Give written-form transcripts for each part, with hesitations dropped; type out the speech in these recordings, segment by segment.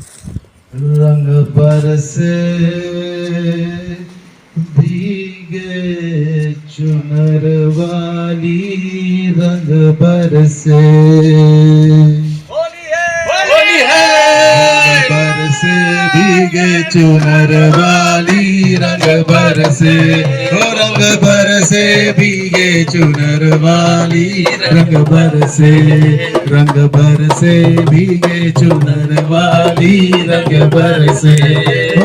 रंग बरसे भीगे चुनर वाली, रंग बरसे बरसे भीगे चुनर वाली, रंग बरसे रंग बरसे भीगे चुनर वाली, रंग बरसे भीगे चुनर वाली, रंग बरसे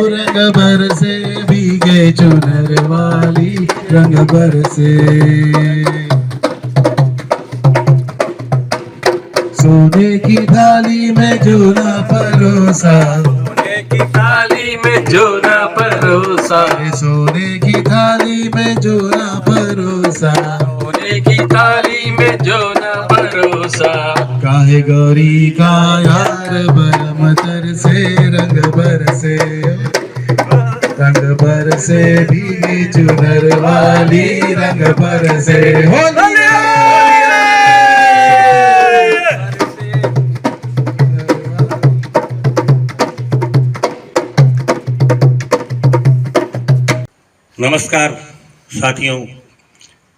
रंग बरसे भीगे चुनर वाली, रंग बरसे। सोने की थाली में जो ना परोसा, सोने की थाली में जो ना परोसा, सोने की थाली में जो ना परोसा, सोने की थाली में जो ना परोसा। काहे गौरी का यार बरम तरसे, रंग बरसे भीगी चुनर वाली, रंग बरसे। नमस्कार साथियों,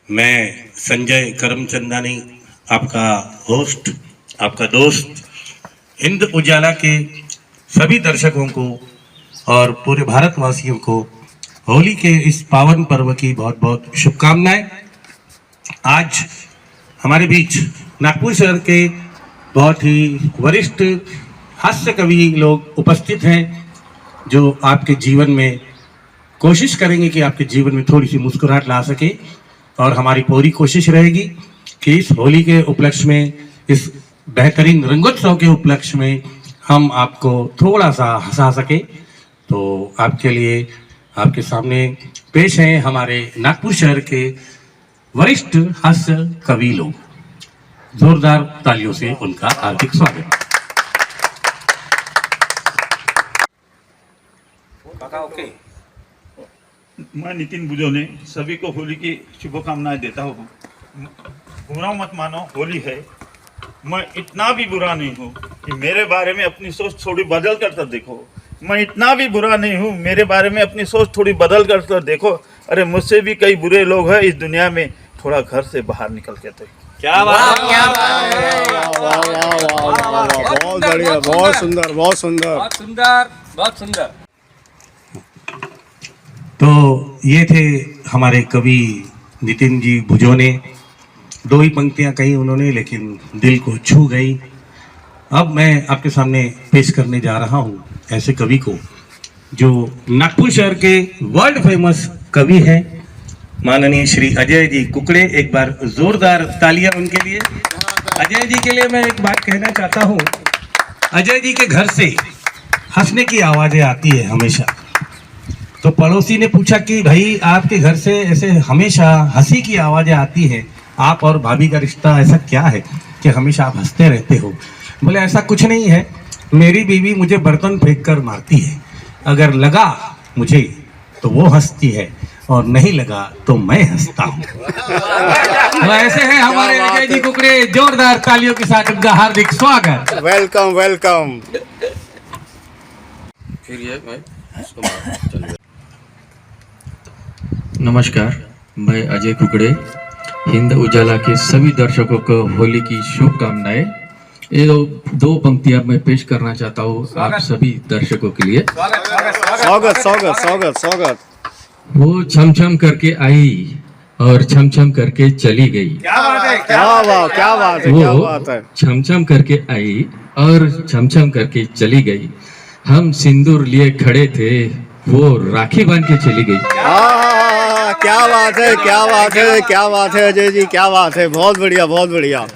मैं संजय करमचंदानी, आपका होस्ट, आपका दोस्त, हिंद उजाला के सभी दर्शकों को और पूरे भारतवासियों को होली के इस पावन पर्व की बहुत बहुत शुभकामनाएं। आज हमारे बीच नागपुर शहर के बहुत ही वरिष्ठ हास्य कवि लोग उपस्थित हैं, जो आपके जीवन में कोशिश करेंगे कि आपके जीवन में थोड़ी सी मुस्कुराहट ला सके। और हमारी पूरी कोशिश रहेगी कि इस होली के उपलक्ष्य में, इस बेहतरीन रंगोत्सव के उपलक्ष्य में हम आपको थोड़ा सा हंसा सके। तो आपके लिए आपके सामने पेश हैं हमारे नागपुर शहर के वरिष्ठ हास्य कवि लोग। जोरदार तालियों से उनका हार्दिक स्वागत। ओके। मैं नितिन बुजोने सभी को होली की शुभकामनाएं देता हूँ। बुरा मत मानो, होली है। मैं इतना भी बुरा नहीं हूँ कि मेरे बारे में अपनी सोच थोड़ी बदल कर तो देखो। मैं इतना भी बुरा नहीं हूँ, मेरे बारे में अपनी सोच थोड़ी बदल कर तो देखो। अरे मुझसे भी कई बुरे लोग हैं इस दुनिया में, थोड़ा घर से बाहर निकल के तो। क्या बात है, बहुत बढ़िया, बहुत सुंदर, बहुत सुंदर, बहुत सुंदर, बहुत सुंदर। तो ये थे हमारे कवि नितिन जी भुजोने। दो ही पंक्तियां कही उन्होंने, लेकिन दिल को छू गई। अब मैं आपके सामने पेश करने जा रहा हूं ऐसे कवि को जो नागपुर शहर के वर्ल्ड फेमस कवि हैं, माननीय श्री अजय जी कुकड़े। एक बार जोरदार तालियां उनके लिए। अजय जी के लिए मैं एक बात कहना चाहता हूं। अजय जी के घर से हंसने की आवाजें आती है हमेशा। तो पड़ोसी ने पूछा कि भाई आपके घर से ऐसे हमेशा हंसी की आवाजें आती हैं, आप और भाभी का रिश्ता ऐसा क्या है कि हमेशा आप हंसते रहते हो? बोले ऐसा कुछ नहीं है, मेरी बीवी मुझे बर्तन फेंक कर मारती है, अगर लगा मुझे तो वो हंसती है और नहीं लगा तो मैं हंसता हूँ। तो ऐसे हैं हमारे अजय जी कुकड़े। जोरदार तालियों के साथ उनका हार्दिक स्वागत। Welcome welcome. नमस्कार, मैं अजय कुकड़े। हिंद उजाला के सभी दर्शकों को होली की शुभकामनाएं। ये दो पंक्तियां मैं पेश करना चाहता हूँ आप सभी दर्शकों के लिए। स्वागत स्वागत स्वागत स्वागत। वो छम छम करके आई और छम छम करके चली गई। क्या बात है, क्या बात है, क्या बात है। वो छम छम करके आई और छम छम करके चली गई। हम सिंदूर लिए खड़े थे, वो राखी बांध के चली गई। क्या बात है, क्या बात है, क्या बात है अजय जी, क्या बात है। बहुत बढ़िया, बहुत बढ़िया।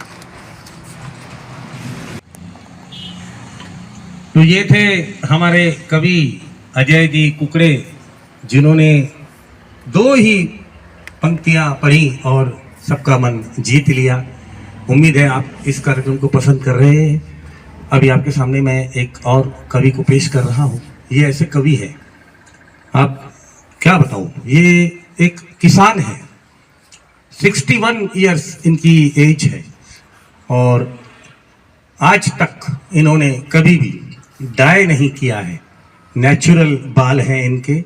तो ये थे हमारे कवि अजय जी कुकड़े, जिन्होंने दो ही पंक्तियां पढ़ी और सबका मन जीत लिया। उम्मीद है आप इस कार्यक्रम को पसंद कर रहे हैं। अभी आपके सामने मैं एक और कवि को पेश कर रहा हूँ। ये ऐसे कवि है, आप क्या बताऊँ, ये एक किसान है, 61 इयर्स इनकी एज है और आज तक इन्होंने कभी भी डाई नहीं किया है, नेचुरल बाल हैं इनके।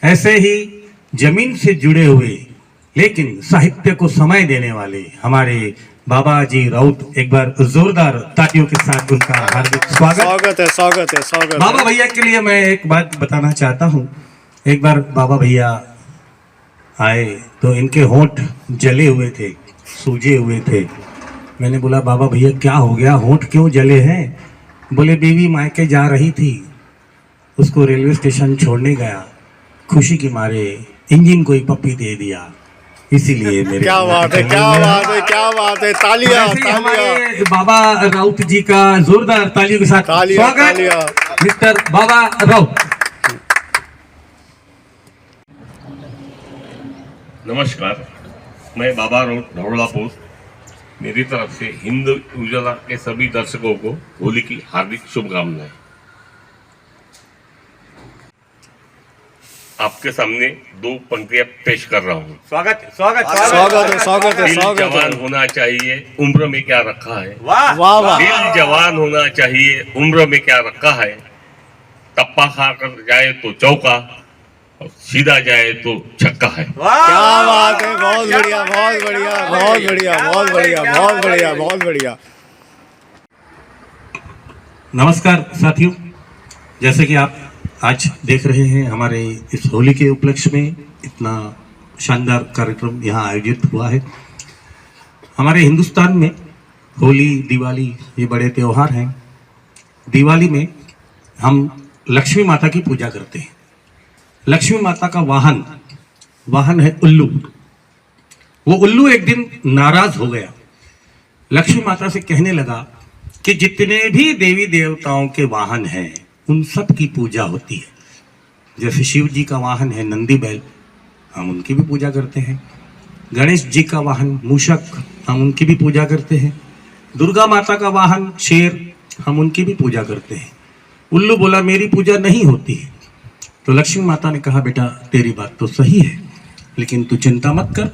ऐसे ही जमीन से जुड़े हुए लेकिन साहित्य को समय देने वाले हमारे बाबा जी राउत, एक बार जोरदार तालियों के साथ उनका हार्दिक स्वागत। स्वागत है, स्वागत है, स्वागत है। बाबा भैया के लिए मैं एक बात बताना चाहता हूँ। एक बार बाबा भैया आए तो इनके होंठ जले हुए थे, सूजे हुए थे। मैंने बोला बाबा भैया क्या हो गया, होंठ क्यों जले हैं? बोले बीवी मायके जा रही थी, उसको रेलवे स्टेशन छोड़ने गया, खुशी के मारे इंजन को ही पप्पी दे दिया, इसीलिए मेरे क्या बात है, क्या बात है, क्या बात है। तालियां, ऐसे ही तालियां, हमारे बाबा राउत जी का जोरदार तालियों के साथ तालियां, स्वागत तालियां। मिस्टर बाबा राउत। नमस्कार, मैं बाबा राउत धौला पोस्ट। मेरी तरफ से हिंद उजाला के सभी दर्शकों को होली की हार्दिक शुभकामनाएं। आपके सामने दो पंक्तियां पेश कर रहा हूँ। स्वागत है, स्वागत है, दिल स्वागत जवान है। होना चाहिए, उम्र में क्या रखा है। वाह वाह। दिल जवान होना चाहिए, उम्र में क्या रखा है। टप्पा खाकर जाए तो चौका और सीधा जाए तो छक्का है। क्या बात है, बहुत बढ़िया, बहुत बढ़िया, बहुत बढ़िया, बहुत बढ़िया, बहुत बढ़िया, बहुत बढ़िया। नमस्कार साथियों, जैसे कि आप आज देख रहे हैं हमारे इस होली के उपलक्ष्य में इतना शानदार कार्यक्रम यहाँ आयोजित हुआ है। हमारे हिंदुस्तान में होली, दिवाली ये बड़े त्योहार हैं। दिवाली में हम लक्ष्मी माता की पूजा करते हैं। लक्ष्मी माता का वाहन है उल्लू। वो उल्लू एक दिन नाराज हो गया, लक्ष्मी माता से कहने लगा कि जितने भी देवी देवताओं के वाहन हैं उन सब की पूजा होती है। जैसे शिव जी का वाहन है नंदी बैल, हम उनकी भी पूजा करते हैं। गणेश जी का वाहन मूषक, हम उनकी भी पूजा करते हैं। दुर्गा माता का वाहन शेर, हम उनकी भी पूजा करते हैं। उल्लू बोला मेरी पूजा नहीं होती है। तो लक्ष्मी माता ने कहा बेटा तेरी बात तो सही है, लेकिन तू चिंता मत कर।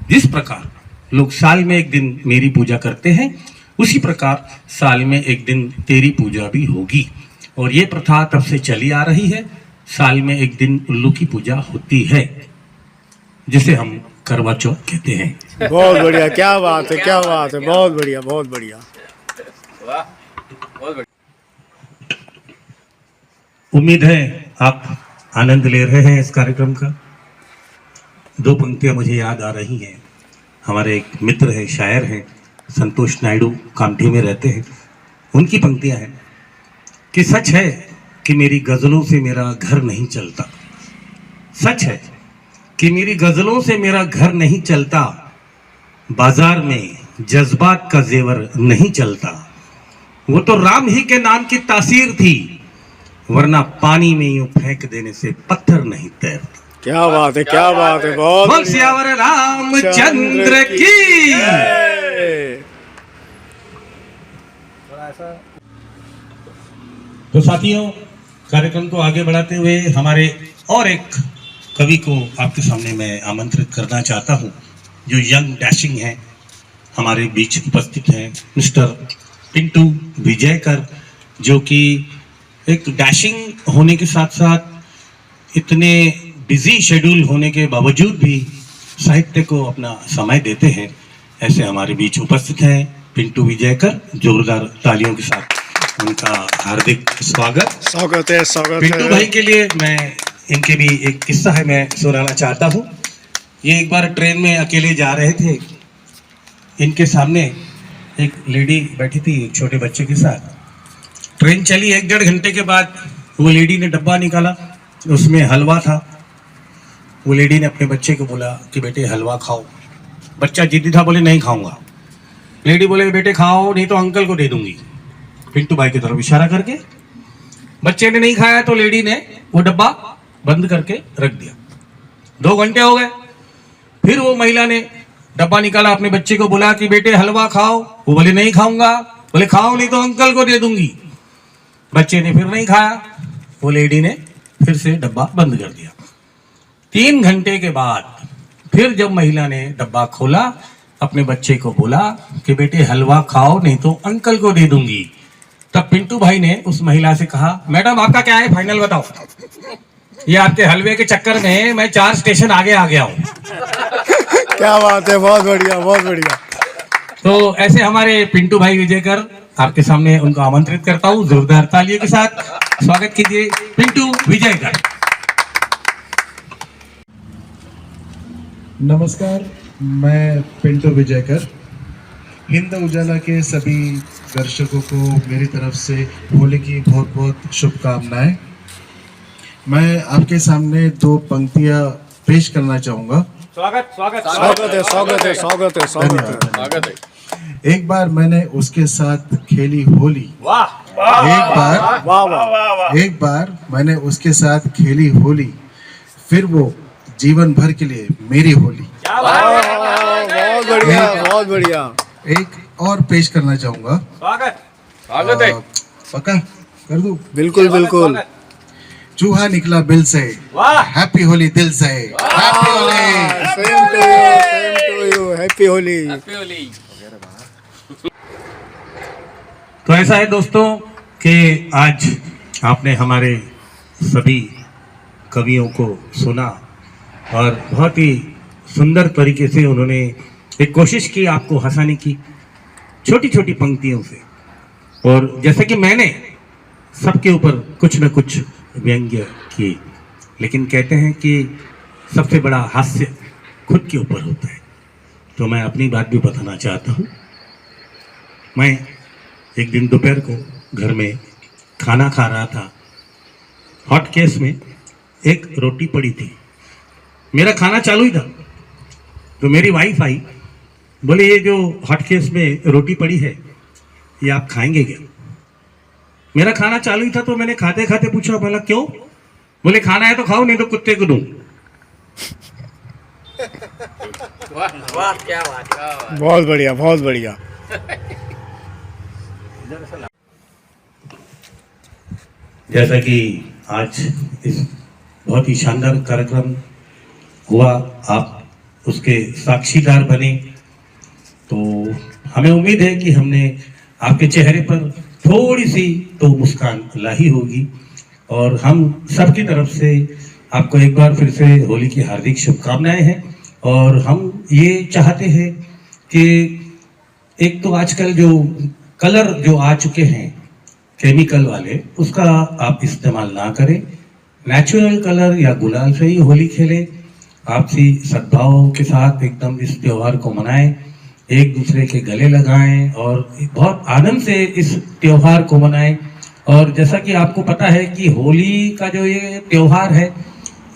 जिस प्रकार लोग साल में एक दिन मेरी पूजा करते हैं, उसी प्रकार साल में एक दिन तेरी पूजा भी होगी। और ये प्रथा तब से चली आ रही है। साल में एक दिन उल्लू की पूजा होती है, जिसे हम करवा चौथ कहते हैं। बहुत बढ़िया, क्या बात है, क्या बात है, बहुत बढ़िया, बहुत बढ़िया। उम्मीद है आप आनंद ले रहे हैं इस कार्यक्रम का। दो पंक्तियां मुझे याद आ रही हैं। हमारे एक मित्र हैं, शायर हैं, संतोष नायडू, कामठी में रहते हैं। उनकी पंक्तियां हैं कि सच है कि मेरी गजलों से मेरा घर नहीं चलता। सच है कि मेरी गजलों से मेरा घर नहीं चलता। बाजार में जज्बात का जेवर नहीं चलता। वो तो राम ही के नाम की तासीर थी, वरना पानी में यूं फेंक देने से पत्थर नहीं तैरता। क्या बात है, क्या बात है, बहुत बोल सियावर रामचंद्र की। तो साथियों, कार्यक्रम को आगे बढ़ाते हुए हमारे और एक कवि को आपके सामने मैं आमंत्रित करना चाहता हूं, जो यंग डैशिंग हैं, हमारे बीच उपस्थित हैं मिस्टर पिंटू विजयकर, जो कि एक डैशिंग होने के साथ साथ इतने बिजी शेड्यूल होने के बावजूद भी साहित्य को अपना समय देते हैं। ऐसे हमारे बीच उपस्थित हैं पिंटू विजयकर। जोरदार तालियों के साथ उनका हार्दिक स्वागत। स्वागत है, स्वागत पिंटू है। भाई के लिए मैं इनके भी एक किस्सा है मैं सुनाना चाहता हूँ। ये एक बार ट्रेन में अकेले जा रहे थे। इनके सामने एक लेडी बैठी थी एक छोटे बच्चे के साथ। ट्रेन चली 1-1.5 घंटे के बाद वो लेडी ने डब्बा निकाला, उसमें हलवा था। वो लेडी ने अपने बच्चे को बोला कि बेटे हलवा खाओ। बच्चा जिद्दी था, बोले नहीं खाऊंगा। लेडी बोले बेटे खाओ, नहीं तो अंकल को दे दूंगी। पिंटू भाई की तरफ इशारा करके बच्चे ने नहीं खाया तो लेडी ने वो डब्बा बंद करके रख दिया। 2 घंटे हो गए, फिर वो महिला ने डब्बा निकाला, अपने बच्चे को बोला कि बेटे हलवा खाओ। वो बोले नहीं खाऊंगा। बोले खाओ, नहीं तो अंकल को दे दूंगी। बच्चे ने फिर नहीं खाया। वो लेडी ने फिर से डब्बा बंद कर दिया। 3 घंटे के बाद फिर जब महिला ने डब्बा खोला, अपने बच्चे को बोला कि बेटे हलवा खाओ, नहीं तो अंकल को दे दूंगी। तब पिंटू भाई ने उस महिला से कहा, मैडम आपका क्या है फाइनल बताओ, ये आपके हलवे के चक्कर में मैं 4 स्टेशन आगे आ गया हूँ। क्या बात है, बहुत बढ़िया बहुत बढ़िया। तो ऐसे हमारे पिंटू भाई विजयकर, आपके सामने उनको आमंत्रित करता हूँ, जोरदार तालियों के साथ स्वागत कीजिए पिंटू विजयकर। नमस्कार, मैं पिंटू विजयकर। हिंद उजाला के सभी दर्शकों को मेरी तरफ से होली की बहुत बहुत शुभकामनाएं। मैं आपके सामने 2 पंक्तियां पेश करना चाहूँगा। स्वागत है स्वागत है स्वागत है स्वागत है। एक बार मैंने उसके साथ खेली होली। एक बार मैंने उसके साथ खेली होली, फिर वो जीवन भर के लिए मेरी होली। बहुत बढ़िया बहुत बढ़िया। एक और पेश करना चाहूंगा। स्वागत है। पक्का कर दूं? बिल्कुल बिल्कुल। चूहा निकला बिल से, हैप्पी होली दिल से, happy Holi. Same to you, happy Holi. तो ऐसा है दोस्तों कि आज आपने हमारे सभी कवियों को सुना और बहुत ही सुंदर तरीके से उन्होंने एक कोशिश की आपको हंसाने की, छोटी छोटी पंक्तियों से। और जैसे कि मैंने सबके ऊपर कुछ न कुछ व्यंग्य किए, लेकिन कहते हैं कि सबसे बड़ा हास्य खुद के ऊपर होता है। तो मैं अपनी बात भी बताना चाहता हूँ। मैं एक दिन दोपहर को घर में खाना खा रहा था, हॉट केस में एक रोटी पड़ी थी, मेरा खाना चालू ही था। तो मेरी वाइफ आई, बोले ये जो हॉट केस में रोटी पड़ी है ये आप खाएंगे क्या? मेरा खाना चालू ही था तो मैंने खाते खाते पूछा, बोला क्यों? बोले खाना है तो खाओ, नहीं तो कुत्ते को दूं। बहुत बढ़िया बहुत बढ़िया। जैसा कि आज इस बहुत ही शानदार कार्यक्रम हुआ, आप उसके साक्षीदार बने, तो हमें उम्मीद है कि हमने आपके चेहरे पर थोड़ी सी तो मुस्कान लाई होगी। और हम सबकी तरफ से आपको एक बार फिर से होली की हार्दिक शुभकामनाएं हैं। और हम ये चाहते हैं कि एक तो आजकल जो कलर जो आ चुके हैं केमिकल वाले, उसका आप इस्तेमाल ना करें, नेचुरल कलर या गुलाल से ही होली खेलें, आपसी सद्भाव के साथ एकदम इस त्योहार को मनाएं, एक दूसरे के गले लगाएं और बहुत आनंद से इस त्योहार को मनाएं। और जैसा कि आपको पता है कि होली का जो ये त्योहार है,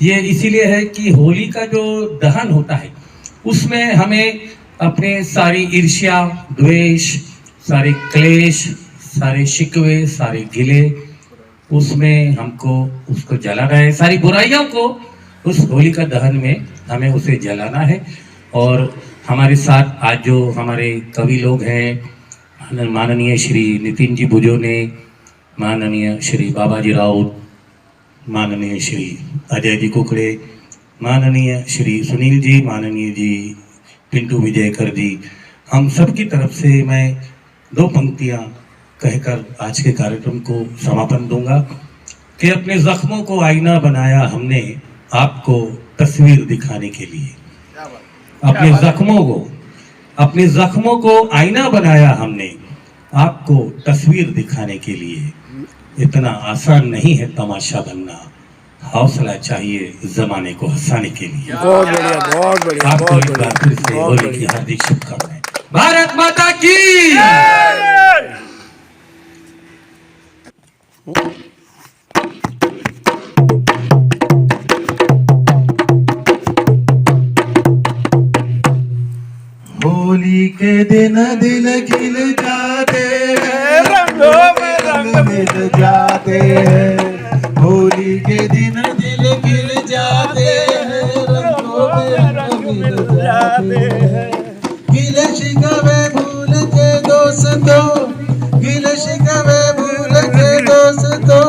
ये इसीलिए है कि होली का जो दहन होता है उसमें हमें अपने सारी ईर्ष्या, द्वेष, सारे क्लेश, सारे शिकवे, सारे गिले, उसमें हमको उसको जलाना है, सारी बुराइयों को उस होली का दहन में हमें उसे जलाना है। और हमारे साथ आज जो हमारे कवि लोग हैं, माननीय श्री नितिन जी भुजोने, माननीय श्री बाबाजी राउत, माननीय श्री अजय जी कुकड़े, माननीय श्री सुनील जी, माननीय जी पिंटू विजयकर जी, हम सब की तरफ से मैं 2 पंक्तियां कहकर आज के कार्यक्रम को समापन दूंगा कि अपने जख्मों को आईना बनाया हमने आपको तस्वीर दिखाने के लिए। अपने जख्मों को आईना बनाया हमने आपको तस्वीर दिखाने के लिए। इतना आसान नहीं है तमाशा बनना, हौसला चाहिए जमाने को हंसाने के लिए। बहुत बढ़िया बहुत बढ़िया। आपको एक बार फिर से होली की हार्दिक शुभकामनाएं। भारत माता की। होली के दिन दिल खिल जाते हैं, रंगों में रंग मिल जाते हैं। होली के दिन दिल खिल जाते हैं, रंगों में रंग मिल जाते हैं। गिले शिकवे भूल के दोस्तों, गिले शिकवे भूल के दोस्तों,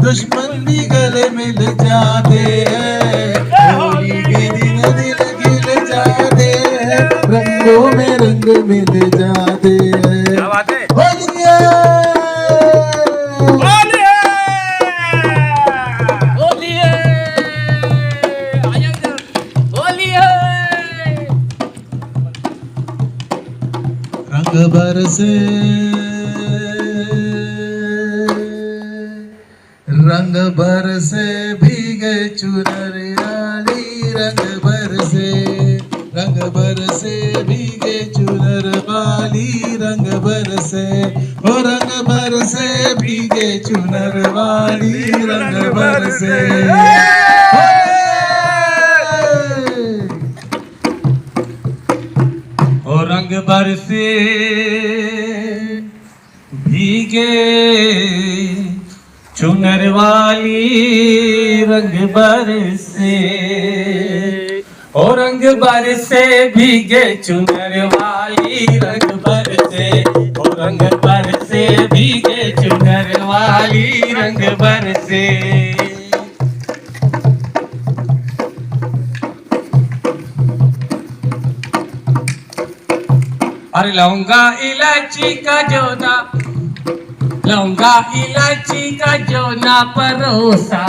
दुश्मन भी गले मिल जाते हैं। होली के दिन दिल खिल जाते हैं, रंगों में रंग मिल जाते हैं। होली है। बरसे रंग बरसे भीगे चुनर वाली रंग बरसे भीगे चुनर वाली रंग बरसे ओ रंग बरसे भीगे चुनर वाली रंग बरसे ओ रंग बरसे भीगे चुनर वाली रंग बरसे ओ रंग बरसे भीगे चुनर वाली रंग बरसे ओ रंग बरसे भीगे चुनर वाली रंग बरसे अरे लौंगा इलायची का जोना लौंगा इलायची का जोना परोसा